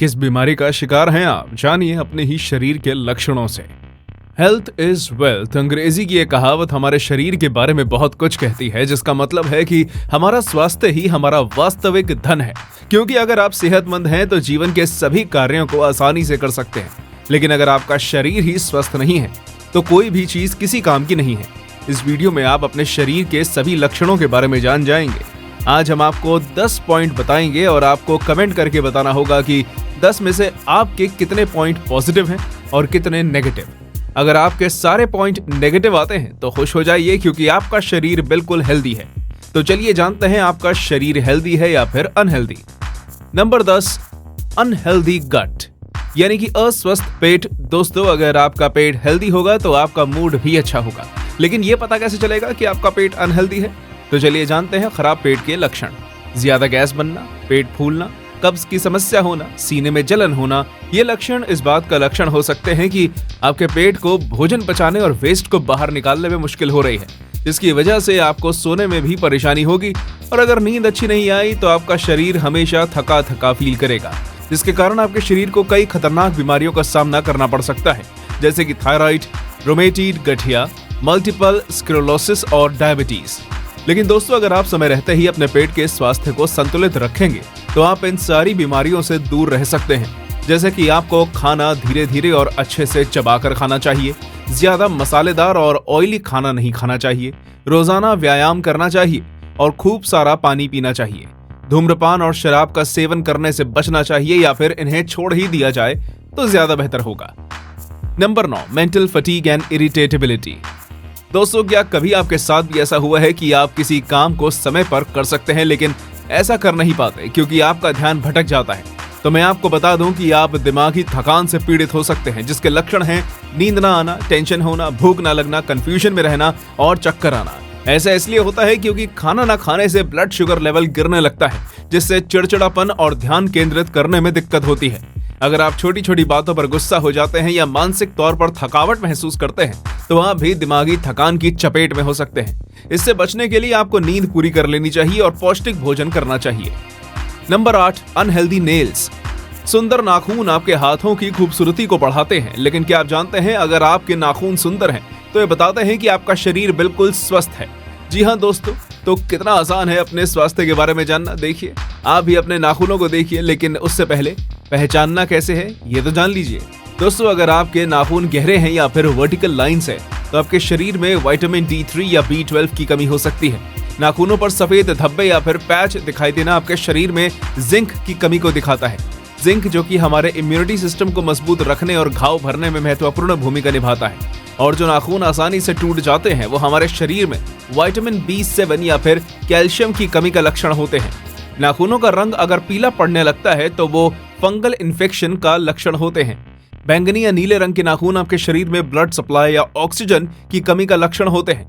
किस बीमारी का शिकार हैं आप, जानिए अपने ही शरीर के लक्षणों से। हेल्थ इज वेल्थ अंग्रेजी की ये कहावत हमारे शरीर के बारे में बहुत कुछ कहती है, जिसका मतलब है कि हमारा स्वास्थ्य ही हमारा वास्तविक धन है। क्योंकि अगर आप सेहतमंद हैं तो जीवन के सभी कार्यों को आसानी से कर सकते हैं, लेकिन अगर आपका शरीर ही स्वस्थ नहीं है तो कोई भी चीज किसी काम की नहीं है। इस वीडियो में आप अपने शरीर के सभी लक्षणों के बारे में जान जाएंगे। आज हम आपको 10 पॉइंट बताएंगे और आपको कमेंट करके बताना होगा कि 10 में से आपके कितने पॉइंट पॉजिटिव हैं और कितने नेगेटिव। अगर आपके सारे पॉइंट नेगेटिव आते हैं तो खुश हो जाइए, क्योंकि आपका शरीर बिल्कुल हेल्दी है। तो चलिए जानते हैं आपका शरीर हेल्दी है या फिर अनहेल्दी। नंबर 10, अनहेल्दी गट यानी कि अस्वस्थ पेट। दोस्तों, अगर आपका पेट हेल्दी होगा तो आपका मूड भी अच्छा होगा, लेकिन ये पता कैसे चलेगा कि आपका पेट अनहेल्दी है? तो चलिए जानते हैं खराब पेट के लक्षण। ज्यादा गैस बनना, पेट फूलना, कब्ज की समस्या होना, सीने में जलन होना। ये लक्षण इस बात का लक्षण हो सकते हैं कि आपके पेट को भोजन पचाने और वेस्ट को बाहर निकालने में मुश्किल हो रही है, जिसकी वजह से आपको सोने में भी परेशानी होगी। और अगर नींद अच्छी नहीं आई तो आपका शरीर हमेशा थका थका फील करेगा, जिसके कारण आपके शरीर को कई खतरनाक बीमारियों का सामना करना पड़ सकता है, जैसे कि थायराइड, रोमेटिड गठिया, मल्टीपल स्क्लेरोसिस और डायबिटीज। लेकिन दोस्तों, अगर आप समय रहते ही अपने पेट के स्वास्थ्य को संतुलित रखेंगे तो आप इन सारी बीमारियों से दूर रह सकते हैं। जैसे कि आपको खाना धीरे धीरे और अच्छे से चबाकर खाना चाहिए, ज्यादा मसालेदार और ऑयली खाना नहीं खाना चाहिए, रोजाना व्यायाम करना चाहिए और खूब सारा पानी पीना चाहिए। धूम्रपान और शराब का सेवन करने से बचना चाहिए या फिर इन्हें छोड़ ही दिया जाए तो ज्यादा बेहतर होगा। Number 9, mental fatigue and irritability. दोस्तों, क्या कभी आपके साथ भी ऐसा हुआ है कि आप किसी काम को समय पर कर सकते हैं लेकिन ऐसा कर नहीं पाते क्योंकि आपका ध्यान भटक जाता है? तो मैं आपको बता दूं कि आप दिमागी थकान से पीड़ित हो सकते हैं, जिसके लक्षण हैं नींद ना आना, टेंशन होना, भूख ना लगना, कंफ्यूजन में रहना और चक्कर आना। ऐसा इसलिए होता है क्योंकि खाना ना खाने से ब्लड शुगर लेवल गिरने लगता है, जिससे चिड़चिड़ापन और ध्यान केंद्रित करने में दिक्कत होती है। अगर आप छोटी छोटी बातों पर गुस्सा हो जाते हैं या मानसिक तौर पर थकावट महसूस करते हैं तो आप भी दिमागी थकान की चपेट में हो सकते हैं। इससे बचने के लिए आपको नींद पूरी कर लेनी चाहिए और पौष्टिक भोजन करना चाहिए। Number 8, unhealthy nails. सुंदर नाखून आपके हाथों की खूबसूरती को बढ़ाते हैं, लेकिन क्या आप जानते हैं अगर आपके नाखून सुंदर हैं तो ये बताते हैं कि आपका शरीर बिल्कुल स्वस्थ है। जी हाँ दोस्तों, तो कितना आसान है अपने स्वास्थ्य के बारे में जानना। देखिए, आप भी अपने नाखूनों को देखिए, लेकिन उससे पहले पहचानना कैसे है ये तो जान लीजिए। दोस्तों, अगर आपके नाखून गहरे हैं या फिर वर्टिकल लाइंस है तो आपके शरीर में विटामिन D3 या B12 की कमी हो सकती है। नाखूनों पर सफेद धब्बे या फिर पैच दिखाई देना आपके शरीर में जिंक की कमी को दिखाता है। जिंक जो कि हमारे इम्यूनिटी सिस्टम को मजबूत रखने और घाव भरने में महत्वपूर्ण भूमिका निभाता है। और जो नाखून आसानी से टूट जाते हैं वो हमारे शरीर में विटामिन B7 या फिर कैल्शियम की कमी का लक्षण होते हैं। नाखूनों का रंग अगर पीला पड़ने लगता है तो वो फंगल इन्फेक्शन का लक्षण होते हैं। बैंगनी या नीले रंग के नाखून आपके शरीर में ब्लड सप्लाई या ऑक्सीजन की कमी का लक्षण होते हैं।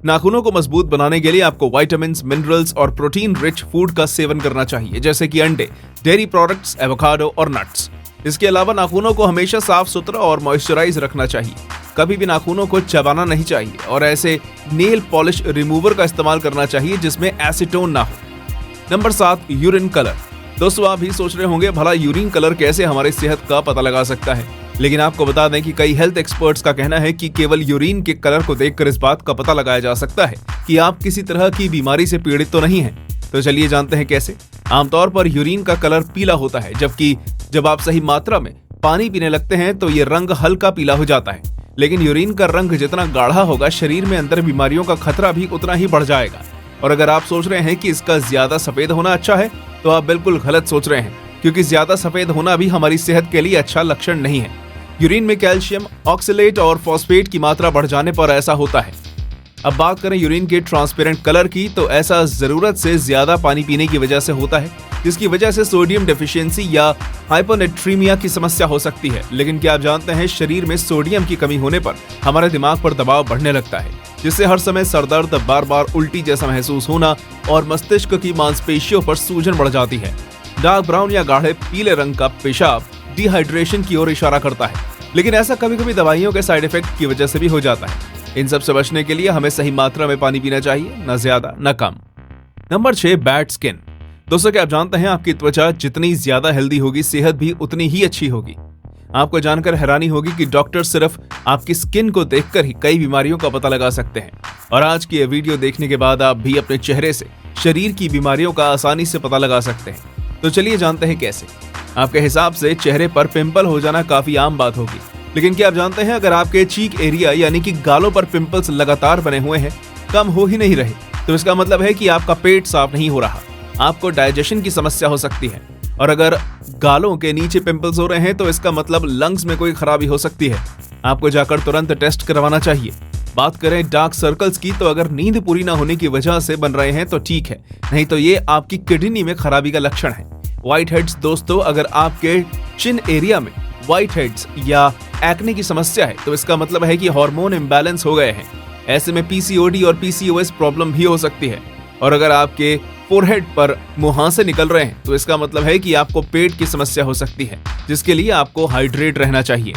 नाखूनों को मजबूत बनाने के लिए आपको विटामिन, मिनरल्स और प्रोटीन रिच फूड का सेवन करना चाहिए, जैसे कि अंडे, डेयरी प्रोडक्ट्स, एवोकाडो और नट्स। इसके अलावा नाखूनों को हमेशा साफ सुथरा और मॉइस्चराइज रखना चाहिए। कभी भी नाखूनों को चबाना नहीं चाहिए और ऐसे नेल पॉलिश रिमूवर का इस्तेमाल करना चाहिए जिसमें एसीटोन ना हो। Number 7, urine colour. दोस्तों, आप भी सोच रहे होंगे भला यूरिन कलर कैसे हमारी सेहत का पता लगा सकता है? लेकिन आपको बता दें कि कई हेल्थ एक्सपर्ट्स का कहना है कि केवल यूरिन के कलर को देखकर इस बात का पता लगाया जा सकता है कि आप किसी तरह की बीमारी से पीड़ित तो नहीं हैं। तो चलिए जानते हैं कैसे। आमतौर पर यूरिन का कलर पीला होता है, जबकि जब आप सही मात्रा में पानी पीने लगते हैं तो ये रंग हल्का पीला हो जाता है। लेकिन यूरिन का रंग जितना गाढ़ा होगा, शरीर में अंदर बीमारियों का खतरा भी उतना ही बढ़ जाएगा। और अगर आप सोच रहे हैं कि इसका ज्यादा सफेद होना अच्छा है तो आप बिल्कुल गलत सोच रहे हैं, क्योंकि ज्यादा सफेद होना भी हमारी सेहत के लिए अच्छा लक्षण नहीं है। यूरिन में कैल्शियम, ऑक्सलेट और फॉस्फेट की मात्रा बढ़ जाने पर ऐसा होता है। अब बात करें यूरिन के ट्रांसपेरेंट कलर की, तो ऐसा जरूरत से ज्यादा पानी पीने की वजह से होता है, जिसकी वजह से सोडियम डेफिशिएंसी या हाइपोनेट्रीमिया की समस्या हो सकती है। लेकिन क्या आप जानते हैं शरीर में सोडियम की कमी होने पर हमारे दिमाग पर दबाव बढ़ने लगता है, जिससे हर समय सरदर्द, बार बार उल्टी जैसा महसूस होना और मस्तिष्क की मांसपेशियों पर सूजन बढ़ जाती है। डार्क ब्राउन या गाढ़े पीले रंग का पेशाब डिहाइड्रेशन की ओर इशारा करता है, लेकिन ऐसा कभी कभी दवाइयों के साइड इफेक्ट की वजह से भी हो जाता है। इन सब से बचने के लिए हमें सही मात्रा में पानी पीना चाहिए, न ज्यादा न कम। Number 6, bad skin. दोस्तों, क्या आप जानते हैं आपकी त्वचा जितनी ज्यादा हेल्दी होगी, सेहत भी उतनी ही अच्छी होगी। आपको जानकर हैरानी होगी कि डॉक्टर सिर्फ आपकी स्किन को देखकर ही कई बीमारियों का पता लगा सकते हैं। और आज की यह वीडियो देखने के बाद आप भी अपने चेहरे से शरीर की बीमारियों का आसानी से पता लगा सकते हैं। तो चलिए जानते हैं कैसे। आपके हिसाब से चेहरे पर पिंपल हो जाना काफी आम बात होगी, लेकिन क्या आप जानते हैं अगर आपके चीक एरिया यानी कि गालों पर पिंपल्स लगातार बने हुए हैं, कम हो ही नहीं रहे, तो इसका मतलब है कि आपका पेट साफ नहीं हो रहा, आपको डाइजेशन की समस्या हो सकती है। और अगर गालों के नीचे पिंपल्स हो रहे हैं तो इसका मतलब लंग्स में कोई खराबी हो सकती है। आपको जाकर तुरंत टेस्ट करवाना चाहिए। बात करें डार्क सर्कल्स की, तो अगर नींद पूरी ना होने की वजह से बन रहे हैं तो ठीक है, नहीं तो ये आपकी किडनी में खराबी का लक्षण है। व्हाइट हेड्स, दोस्तों अगर आपके चिन एरिया में व्हाइट हेड्स या एक्ने की समस्या है तो इसका मतलब है कि हार्मोन इम्बैलेंस हो गए हैं। ऐसे में पीसीओडी और पीसीओएस प्रॉब्लम भी हो सकती है। और अगर आपके फोरहेड पर मुहांसे निकल रहे हैं तो इसका मतलब है कि आपको पेट की समस्या हो सकती है, जिसके लिए आपको हाइड्रेट रहना चाहिए।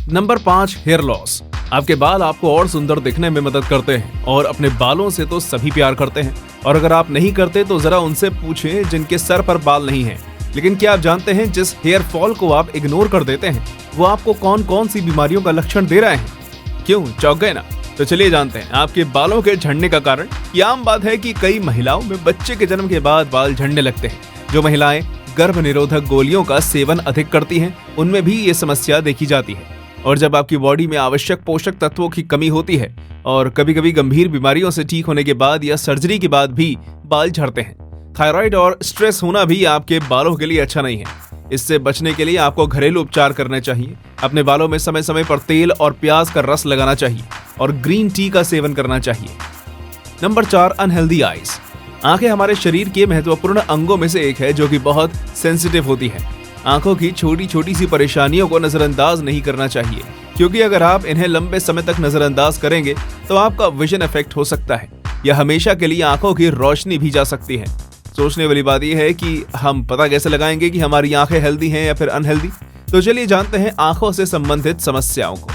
Number 5, hair loss. आपके बाल आपको और सुंदर दिखने में मदद करते हैं और अपने बालों से तो सभी प्यार करते हैं। और अगर आप नहीं करते तो जरा उनसे पूछें जिनके सर पर बाल नहीं हैं। लेकिन क्या आप जानते हैं जिस हेयर फॉल को आप इग्नोर कर देते हैं वो आपको कौन कौन सी बीमारियों का लक्षण दे रहे हैं? क्यों चौंक गए ना? तो चलिए जानते हैं आपके बालों के झड़ने का कारण। ये आम बात है कि कई महिलाओं में बच्चे के जन्म के बाद बाल झड़ने लगते हैं। जो महिलाएं गर्भ निरोधक गोलियों का सेवन अधिक करती हैं, उनमें भी ये समस्या देखी जाती है। और जब आपकी बॉडी में आवश्यक पोषक तत्वों की कमी होती है और कभी कभी गंभीर बीमारियों से ठीक होने के बाद या सर्जरी के बाद भी बाल झड़ते हैं। थायराइड और स्ट्रेस होना भी आपके बालों के लिए अच्छा नहीं है। इससे बचने के लिए आपको घरेलू उपचार करने चाहिए। अपने बालों में समय समय पर तेल और प्याज का रस लगाना चाहिए और ग्रीन टी का सेवन करना चाहिए। Number 4, unhealthy eyes. आंखें हमारे शरीर के महत्वपूर्ण अंगों में से एक है जो कि बहुत सेंसिटिव होती है। आंखों की छोटी छोटी सी परेशानियों को नजरअंदाज नहीं करना चाहिए, क्योंकि अगर आप इन्हें लंबे समय तक नजरअंदाज करेंगे तो आपका विजन इफेक्ट हो सकता है या हमेशा के लिए आंखों की रोशनी भी जा सकती है। सोचने वाली बात यह है कि हम पता कैसे लगाएंगे कि हमारी आंखें हेल्दी हैं या फिर अनहेल्दी। तो चलिए जानते हैं आंखों से संबंधित समस्याओं को।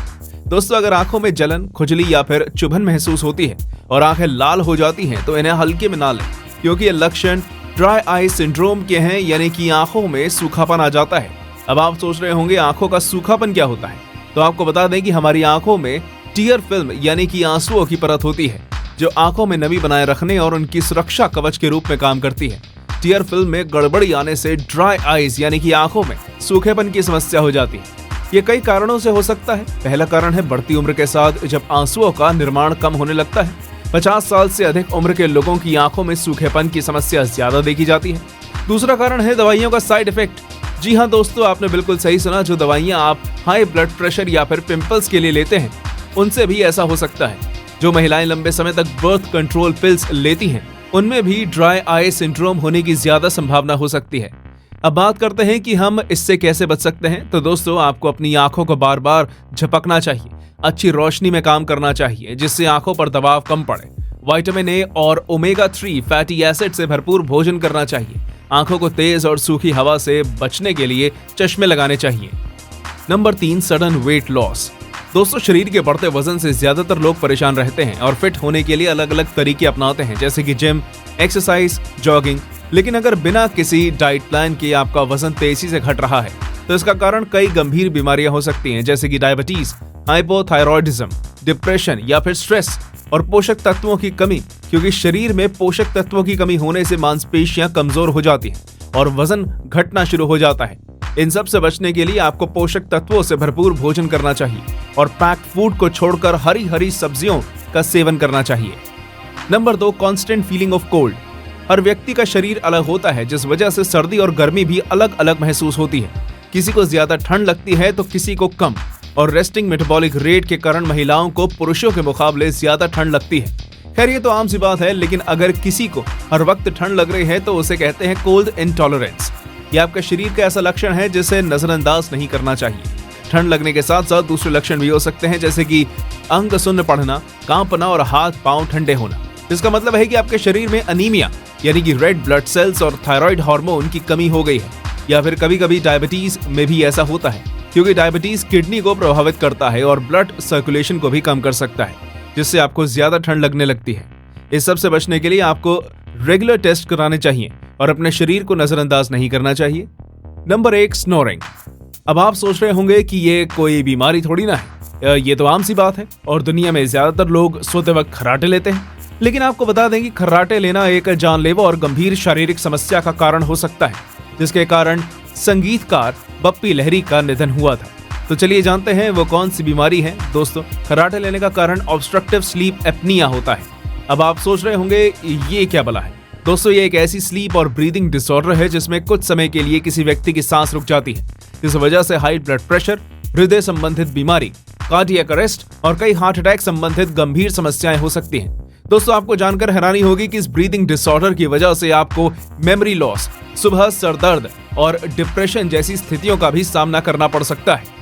दोस्तों, अगर आंखों में जलन, खुजली या फिर चुभन महसूस होती है और आंखें लाल हो जाती हैं तो इन्हें हल्के में ना लें, क्योंकि ये लक्षण ड्राई आई सिंड्रोम के हैं, यानी कि आंखों में सूखापन आ जाता है। अब आप सोच रहे होंगे आंखों का सूखापन क्या होता है, तो आपको बता दें कि हमारी आंखों में टीयर फिल्म यानी कि आंसुओं की परत होती है जो आंखों में नमी बनाए रखने और उनकी सुरक्षा कवच के रूप में काम करती है। टीयर फिल्म में गड़बड़ी आने से ड्राई आईज यानी कि आंखों में सूखेपन की समस्या हो जाती है। ये कई कारणों से हो सकता है। पहला कारण है बढ़ती उम्र के साथ जब आंसुओं का निर्माण कम होने लगता है। 50 साल से अधिक उम्र के लोगों की आंखों में सूखेपन की समस्या ज्यादा देखी जाती है। दूसरा कारण है दवाइयों का साइड इफेक्ट। जी हाँ दोस्तों, आपने बिल्कुल सही सुना। जो दवाइयाँ आप हाई ब्लड प्रेशर या फिर पिंपल्स के लिए लेते हैं, उनसे भी ऐसा हो सकता है। जो महिलाएं लंबे समय तक बर्थ कंट्रोल पिल्स लेती हैं, उनमें भी ड्राई आई सिंड्रोम होने की ज्यादा संभावना हो सकती है। अब बात करते हैं कि हम इससे कैसे बच सकते हैं। तो दोस्तों, आपको अपनी आंखों को बार बार झपकना चाहिए, अच्छी रोशनी में काम करना चाहिए जिससे आंखों पर दबाव कम पड़े। विटामिन ए और ओमेगा 3 फैटी एसिड से भरपूर भोजन करना चाहिए। आंखों को तेज और सूखी हवा से बचने के लिए चश्मे लगाने चाहिए। Number 3, sudden weight loss. दोस्तों, शरीर के बढ़ते वजन से ज्यादातर लोग परेशान रहते हैं और फिट होने के लिए अलग अलग तरीके अपनाते हैं, जैसे कि जिम, एक्सरसाइज, जॉगिंग। लेकिन अगर बिना किसी डाइट प्लान के आपका वजन तेजी से घट रहा है तो इसका कारण कई गंभीर बीमारियां हो सकती हैं, जैसे कि डायबिटीज, हाइपोथायरॉयडिज्म, डिप्रेशन या फिर स्ट्रेस और पोषक तत्वों की कमी, क्योंकि शरीर में पोषक तत्वों की कमी होने से मांसपेशियां कमजोर हो जाती हैं और वजन घटना शुरू हो जाता है। इन सब से बचने के लिए आपको पोषक तत्वों से भरपूर भोजन करना चाहिए और पैक्ड फूड को छोड़कर हरी हरी सब्जियों का सेवन करना चाहिए। Number 2, constant feeling of cold. हर व्यक्ति का शरीर अलग होता है, जिस वजह से सर्दी और गर्मी भी अलग अलग महसूस होती है। किसी को ज्यादा ठंड लगती है तो किसी को कम, और रेस्टिंग मेटाबॉलिक रेट के कारण महिलाओं को पुरुषों के मुकाबले ज्यादा ठंड लगती है। खैर ये तो आम सी बात है, लेकिन अगर किसी को हर वक्त ठंड लग रही है तो उसे कहते हैं कोल्ड इंटॉलरेंस। ये आपके शरीर का ऐसा लक्षण है जिसे नजरअंदाज नहीं करना चाहिए। ठंड लगने के साथ साथ दूसरे लक्षण भी हो सकते हैं, जैसे कि अंग सुन्न पड़ना, कांपना और हाथ पांव ठंडे होना। इसका मतलब है कि आपके शरीर में अनीमिया यानी कि रेड ब्लड सेल्स और थायराइड हार्मोन की कमी हो गई है। या फिर कभी कभी डायबिटीज में भी ऐसा होता है, क्योंकि डायबिटीज किडनी को प्रभावित करता है और ब्लड सर्कुलेशन को भी कम कर सकता है, जिससे आपको ज्यादा ठंड लगने लगती है। इस सब से बचने के लिए आपको रेगुलर टेस्ट कराने चाहिए और अपने शरीर को नजरअंदाज नहीं करना चाहिए। Number 1, snoring. अब आप सोच रहे होंगे कि ये कोई बीमारी थोड़ी ना है, ये तो आम सी बात है और दुनिया में ज्यादातर लोग सोते वक्त खर्राटे लेते हैं। लेकिन आपको बता दें कि खर्राटे लेना एक जानलेवा और गंभीर शारीरिक समस्या का कारण हो सकता है, जिसके कारण संगीतकार बप्पी लहरी का निधन हुआ था। तो चलिए जानते हैं वो कौन सी बीमारी है। दोस्तों, खर्राटे लेने का कारण ऑब्स्ट्रक्टिव स्लीप एपनिया होता है। अब आप सोच रहे होंगे ये क्या भला है। दोस्तों, ये एक ऐसी स्लीप और ब्रीदिंग डिसऑर्डर है जिसमें कुछ समय के लिए किसी व्यक्ति की सांस रुक जाती है। इस वजह से हाई ब्लड प्रेशर, हृदय संबंधित बीमारी, कार्डियक अरेस्ट और कई हार्ट अटैक संबंधित गंभीर समस्याएं हो सकती हैं। दोस्तों, आपको जानकर हैरानी होगी कि इस ब्रीदिंग डिसऑर्डर की वजह से आपको मेमोरी लॉस, सुबह सर दर्द और डिप्रेशन जैसी स्थितियों का भी सामना करना पड़ सकता है।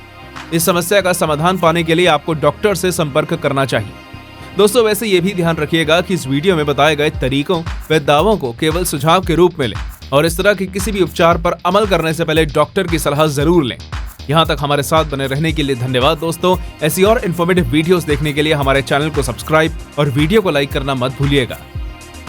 इस समस्या का समाधान पाने के लिए आपको डॉक्टर से संपर्क करना चाहिए। दोस्तों, वैसे ये भी ध्यान रखिएगा कि इस वीडियो में बताए गए तरीकों व दावों को केवल सुझाव के रूप में लें और इस तरह के किसी भी उपचार पर अमल करने से पहले डॉक्टर की सलाह जरूर लें। यहाँ तक हमारे साथ बने रहने के लिए धन्यवाद। दोस्तों, ऐसी और इन्फॉर्मेटिव वीडियोस देखने के लिए हमारे चैनल को सब्सक्राइब और वीडियो को लाइक करना मत भूलिएगा।